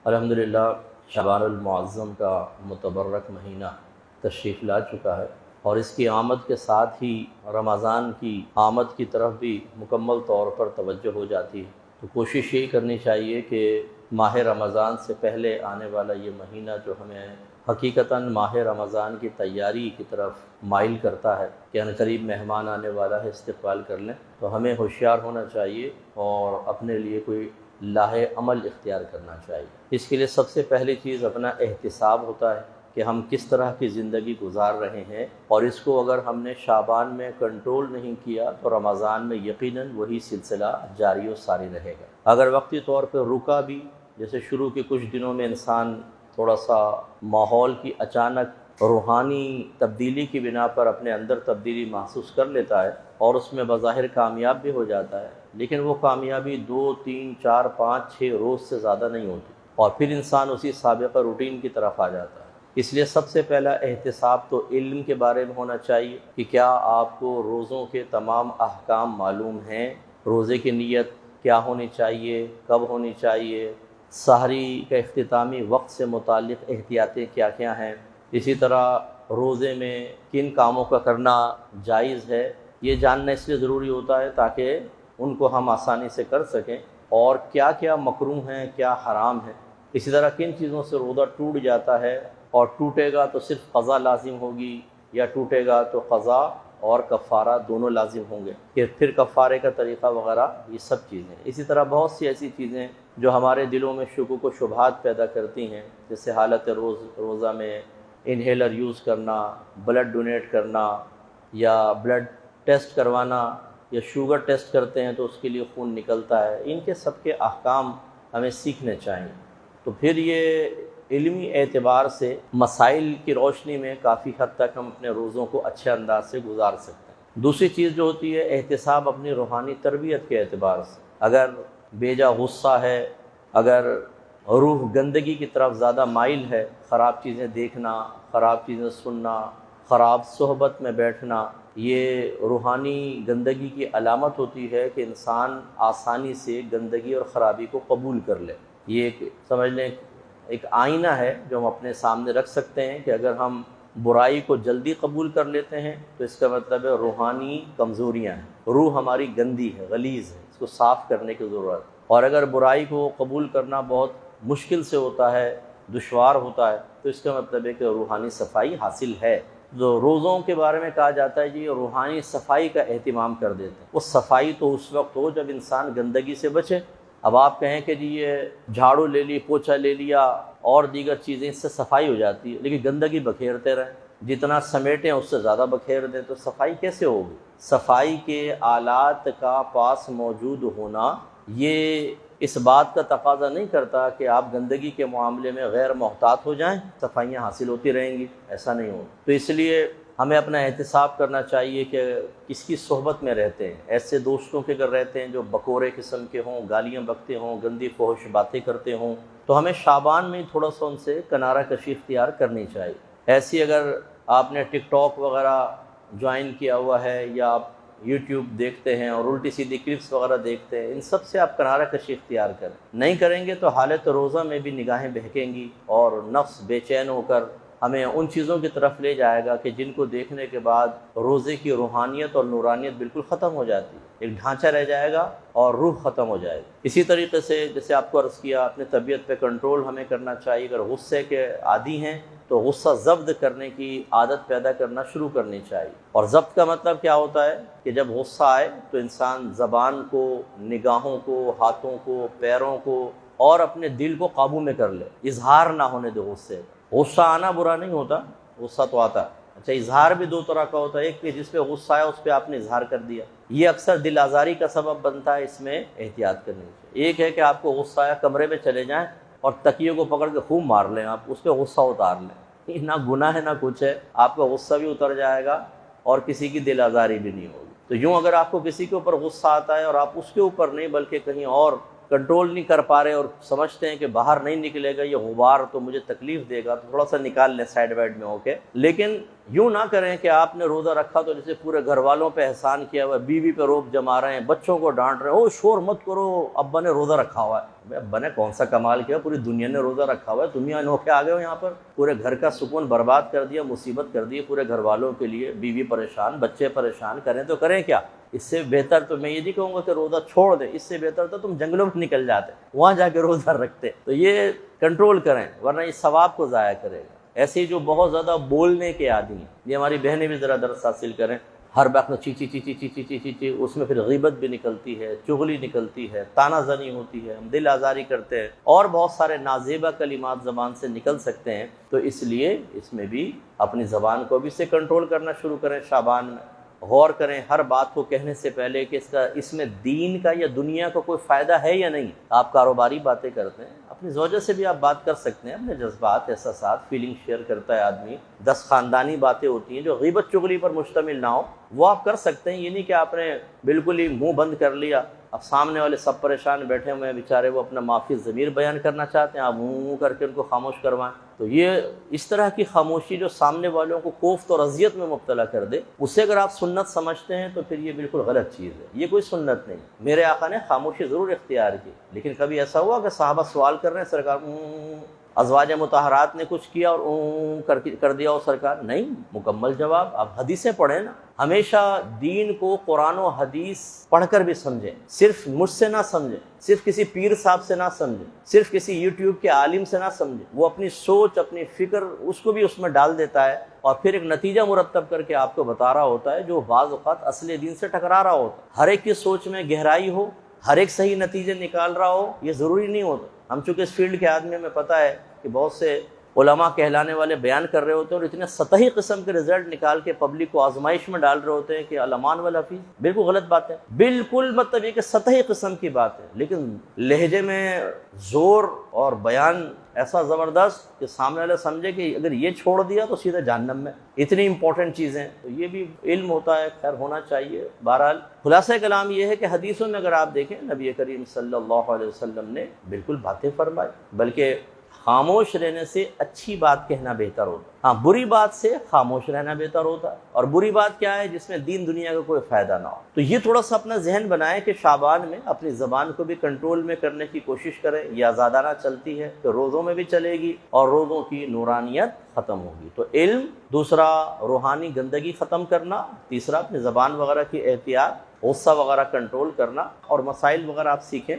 الحمدللہ شعبان المعظم کا متبرک مہینہ تشریف لا چکا ہے، اور اس کی آمد کے ساتھ ہی رمضان کی آمد کی طرف بھی مکمل طور پر توجہ ہو جاتی ہے۔ تو کوشش یہ کرنی چاہیے کہ ماہ رمضان سے پہلے آنے والا یہ مہینہ جو ہمیں حقیقتاً ماہ رمضان کی تیاری کی طرف مائل کرتا ہے کہ عنقریب مہمان آنے والا ہے، استقبال کر لیں، تو ہمیں ہوشیار ہونا چاہیے اور اپنے لیے کوئی لاہے عمل اختیار کرنا چاہیے۔ اس کے لیے سب سے پہلی چیز اپنا احتساب ہوتا ہے کہ ہم کس طرح کی زندگی گزار رہے ہیں، اور اس کو اگر ہم نے شعبان میں کنٹرول نہیں کیا تو رمضان میں یقیناً وہی سلسلہ جاری و ساری رہے گا۔ اگر وقتی طور پہ رکا بھی، جیسے شروع کے کچھ دنوں میں انسان تھوڑا سا ماحول کی اچانک روحانی تبدیلی کی بنا پر اپنے اندر تبدیلی محسوس کر لیتا ہے اور اس میں بظاہر کامیاب بھی ہو جاتا ہے، لیکن وہ کامیابی 2 3 4 5 6 روز سے زیادہ نہیں ہوتی، اور پھر انسان اسی سابقہ روٹین کی طرف آ جاتا ہے۔ اس لیے سب سے پہلا احتساب تو علم کے بارے میں ہونا چاہیے کہ کیا آپ کو روزوں کے تمام احکام معلوم ہیں، روزے کی نیت کیا ہونی چاہیے، کب ہونی چاہیے، سحری کا اختتامی وقت سے متعلق احتیاطیں کیا کیا ہیں، اسی طرح روزے میں کن کاموں کا کرنا جائز ہے، یہ جاننا اس لیے ضروری ہوتا ہے تاکہ ان کو ہم آسانی سے کر سکیں، اور کیا کیا مکروہ ہیں، کیا حرام ہے۔ اسی طرح کن چیزوں سے روزہ ٹوٹ جاتا ہے، اور ٹوٹے گا تو صرف قضا لازم ہوگی یا ٹوٹے گا تو قضا اور کفارہ دونوں لازم ہوں گے، کہ پھر کفارے کا طریقہ وغیرہ، یہ سب چیزیں۔ اسی طرح بہت سی ایسی چیزیں جو ہمارے دلوں میں شکوک و شبہات پیدا کرتی ہیں، جیسے حالت روزہ میں انہیلر یوز کرنا، بلڈ ڈونیٹ کرنا، یا بلڈ ٹیسٹ کروانا، یا شوگر ٹیسٹ کرتے ہیں تو اس کے لیے خون نکلتا ہے، ان کے سب کے احکام ہمیں سیکھنے چاہیے۔ تو پھر یہ علمی اعتبار سے مسائل کی روشنی میں کافی حد تک ہم اپنے روزوں کو اچھے انداز سے گزار سکتے ہیں۔ دوسری چیز جو ہوتی ہے احتساب اپنی روحانی تربیت کے اعتبار سے۔ اگر بیجا غصہ ہے، اگر روح گندگی کی طرف زیادہ مائل ہے، خراب چیزیں دیکھنا، خراب چیزیں سننا، خراب صحبت میں بیٹھنا، یہ روحانی گندگی کی علامت ہوتی ہے کہ انسان آسانی سے گندگی اور خرابی کو قبول کر لے۔ یہ ایک سمجھ لیں ایک آئینہ ہے جو ہم اپنے سامنے رکھ سکتے ہیں کہ اگر ہم برائی کو جلدی قبول کر لیتے ہیں تو اس کا مطلب ہے روحانی کمزوریاں ہیں، روح ہماری گندی ہے، غلیظ ہے، اس کو صاف کرنے کی ضرورت ہے۔ اور اگر برائی کو قبول کرنا بہت مشکل سے ہوتا ہے، دشوار ہوتا ہے، تو اس کا مطلب ہے کہ روحانی صفائی حاصل ہے۔ جو روزوں کے بارے میں کہا جاتا ہے جی روحانی صفائی کا اہتمام کر دیتے ہیں، وہ صفائی تو اس وقت ہو جب انسان گندگی سے بچے۔ اب آپ کہیں کہ جی یہ جھاڑو لے لی، پوچھا لے لیا اور دیگر چیزیں، اس سے صفائی ہو جاتی ہے، لیکن گندگی بکھیرتے رہیں، جتنا سمیٹیں اس سے زیادہ بکھیر دیں، تو صفائی کیسے ہوگی؟ صفائی کے آلات کا پاس موجود ہونا یہ اس بات کا تقاضا نہیں کرتا کہ آپ گندگی کے معاملے میں غیر محتاط ہو جائیں، صفائیاں حاصل ہوتی رہیں گی، ایسا نہیں ہو۔ تو اس لیے ہمیں اپنا احتساب کرنا چاہیے کہ کس کی صحبت میں رہتے ہیں۔ ایسے دوستوں کے اگر رہتے ہیں جو بکورے قسم کے ہوں، گالیاں بکتے ہوں، گندی فحش باتیں کرتے ہوں، تو ہمیں شعبان میں تھوڑا سا ان سے کنارہ کشی اختیار کرنی چاہیے۔ ایسی اگر آپ نے ٹک ٹاک وغیرہ جوائن کیا ہوا ہے، یا آپ یوٹیوب دیکھتے ہیں اور الٹی سیدھی کلپس وغیرہ دیکھتے ہیں، ان سب سے آپ کنارہ کشی اختیار کریں۔ نہیں کریں گے تو حالت روزہ میں بھی نگاہیں بہکیں گی، اور نفس بے چین ہو کر ہمیں ان چیزوں کی طرف لے جائے گا کہ جن کو دیکھنے کے بعد روزے کی روحانیت اور نورانیت بالکل ختم ہو جاتی ہے، ایک ڈھانچہ رہ جائے گا اور روح ختم ہو جائے گی۔ اسی طریقے سے جیسے آپ کو عرض کیا، اپنے طبیعت پہ کنٹرول ہمیں کرنا چاہیے۔ اگر غصے کے عادی ہیں تو غصہ ضبط کرنے کی عادت پیدا کرنا شروع کرنی چاہیے۔ اور ضبط کا مطلب کیا ہوتا ہے کہ جب غصہ آئے تو انسان زبان کو، نگاہوں کو، ہاتھوں کو، پیروں کو اور اپنے دل کو قابو میں کر لے، اظہار نہ ہونے دے غصے۔ غصہ آنا برا نہیں ہوتا، غصہ تو آتا ہے۔ اچھا، اظہار بھی دو طرح کا ہوتا ہے، ایک کہ جس پہ غصہ آیا اس پہ آپ نے اظہار کر دیا، یہ اکثر دل آزاری کا سبب بنتا ہے، اس میں احتیاط کرنی چاہیے۔ ایک ہے کہ آپ کو غصہ آیا، کمرے میں چلے جائیں اور تکیے کو پکڑ کے خوب مار لیں، آپ اس پہ غصہ اتار لیں، یہ نہ گناہ ہے نہ کچھ ہے، آپ کا غصہ بھی اتر جائے گا اور کسی کی دل آزاری بھی نہیں ہوگی۔ تو یوں اگر آپ کو کسی کے اوپر غصہ آتا ہے اور آپ اس کے اوپر نہیں بلکہ کہیں اور کنٹرول نہیں کر پا رہے اور سمجھتے ہیں کہ باہر نہیں نکلے گا، یہ غبار تو مجھے تکلیف دے گا، تو تھوڑا سا نکال لیں سائڈ وائڈ میں ہو کے، لیکن یوں نہ کریں کہ آپ نے روزہ رکھا تو جیسے پورے گھر والوں پہ احسان کیا ہوا ہے، بیوی پہ روب جما رہے ہیں، بچوں کو ڈانٹ رہے ہیں، او شور مت کرو، ابا نے روزہ رکھا ہوا ہے۔ بھئی ابا نے کون سا کمال کیا، پوری دنیا نے روزہ رکھا ہوا ہے، تم یہاں نو کے آ گئے ہو، یہاں پر پورے گھر کا سکون برباد کر دیا، مصیبت کر دی پورے گھر والوں کے لیے، بیوی پریشان، بچے پریشان، کریں تو کریں کیا؟ اس سے بہتر تو میں یہ نہیں کہوں گا کہ روزہ چھوڑ دیں، اس سے بہتر تو تم جنگلوں میں نکل جاتے، وہاں جا کے روزہ رکھتے۔ تو یہ کنٹرول کریں ورنہ یہ ثواب کو ضائع کرے گا۔ ایسے جو بہت زیادہ بولنے کے عادی ہیں، یہ ہماری بہنیں بھی ذرا درس حاصل کریں، ہر وقت چی چی چی چی چی چی چی چی چی، اس میں پھر غیبت بھی نکلتی ہے، چغلی نکلتی ہے، تانا زنی ہوتی ہے، ہم دل آزاری کرتے ہیں، اور بہت سارے نازیبہ کلمات زبان سے نکل سکتے ہیں۔ تو اس لیے اس میں بھی اپنی زبان کو بھی سے کنٹرول کرنا شروع کریں۔ شعبان میں غور کریں ہر بات کو کہنے سے پہلے کہ اس میں دین کا یا دنیا کا کوئی فائدہ ہے یا نہیں۔ آپ کاروباری باتیں کرتے ہیں، اپنی زوجہ سے بھی آپ بات کر سکتے ہیں، اپنے جذبات، احساسات، فیلنگ شیئر کرتا ہے آدمی۔ 10 خاندانی باتیں ہوتی ہیں جو غیبت چغلی پر مشتمل نہ ہو، وہ آپ کر سکتے ہیں۔ یہ نہیں کہ آپ نے بالکل ہی منہ بند کر لیا، اب سامنے والے سب پریشان بیٹھے ہوئے ہیں بیچارے، وہ اپنا معافی ضمیر بیان کرنا چاہتے ہیں، آپ منہ کر کے ان کو خاموش کروائیں۔ تو یہ اس طرح کی خاموشی جو سامنے والوں کو کوفت اور اذیت میں مبتلا کر دے، اسے اگر آپ سنت سمجھتے ہیں تو پھر یہ بالکل غلط چیز ہے، یہ کوئی سنت نہیں۔ میرے آقا نے خاموشی ضرور اختیار کی، لیکن کبھی ایسا ہوا کہ صحابہ سوال کر رہے ہیں، سرکار ازواج مطہرات نے کچھ کیا اور کر دیا ہو سرکار؟ نہیں، مکمل جواب۔ آپ حدیثیں پڑھیں نا، ہمیشہ دین کو قرآن و حدیث پڑھ کر بھی سمجھیں، صرف مجھ سے نہ سمجھیں، صرف کسی پیر صاحب سے نہ سمجھیں، صرف کسی یوٹیوب کے عالم سے نہ سمجھیں۔ وہ اپنی سوچ، اپنی فکر اس کو بھی اس میں ڈال دیتا ہے اور پھر ایک نتیجہ مرتب کر کے آپ کو بتا رہا ہوتا ہے جو بعض اوقات اصل دین سے ٹکرا رہا ہوتا ہے۔ ہر ایک کی سوچ میں گہرائی ہو، ہر ایک صحیح نتیجے نکال رہا ہو، یہ ضروری نہیں ہوتا۔ ہم چونکہ اس فیلڈ کے آدمی ہمیں پتہ ہے کہ بہت سے علماء کہلانے والے بیان کر رہے ہوتے ہیں اور اتنے سطحی قسم کے رزلٹ نکال کے پبلک کو آزمائش میں ڈال رہے ہوتے ہیں کہ الامان والحفیظ، بالکل غلط بات ہے، بالکل مطلب یہ کہ سطحی قسم کی بات ہے، لیکن لہجے میں زور اور بیان ایسا زبردست کہ سامنے والے سمجھے کہ اگر یہ چھوڑ دیا تو سیدھے جہنم میں۔ اتنی امپورٹنٹ چیزیں، تو یہ بھی علم ہوتا ہے، خیر ہونا چاہیے۔ بہرحال خلاصہ کلام یہ ہے کہ حدیثوں میں اگر آپ دیکھیں، نبی کریم صلی اللہ علیہ وسلم نے بالکل باتیں فرمائی، بلکہ خاموش رہنے سے اچھی بات کہنا بہتر ہوتا ہے۔ ہاں، بری بات سے خاموش رہنا بہتر ہوتا ہے، اور بری بات کیا ہے؟ جس میں دین دنیا کا کوئی فائدہ نہ ہو۔ تو یہ تھوڑا سا اپنا ذہن بنائیں کہ شعبان میں اپنی زبان کو بھی کنٹرول میں کرنے کی کوشش کریں۔ یہ آزادانہ چلتی ہے تو روزوں میں بھی چلے گی اور روزوں کی نورانیت ختم ہوگی۔ تو علم، دوسرا روحانی گندگی ختم کرنا، تیسرا اپنی زبان وغیرہ کی احتیاط، غصہ وغیرہ کنٹرول کرنا، اور مسائل وغیرہ آپ سیکھیں۔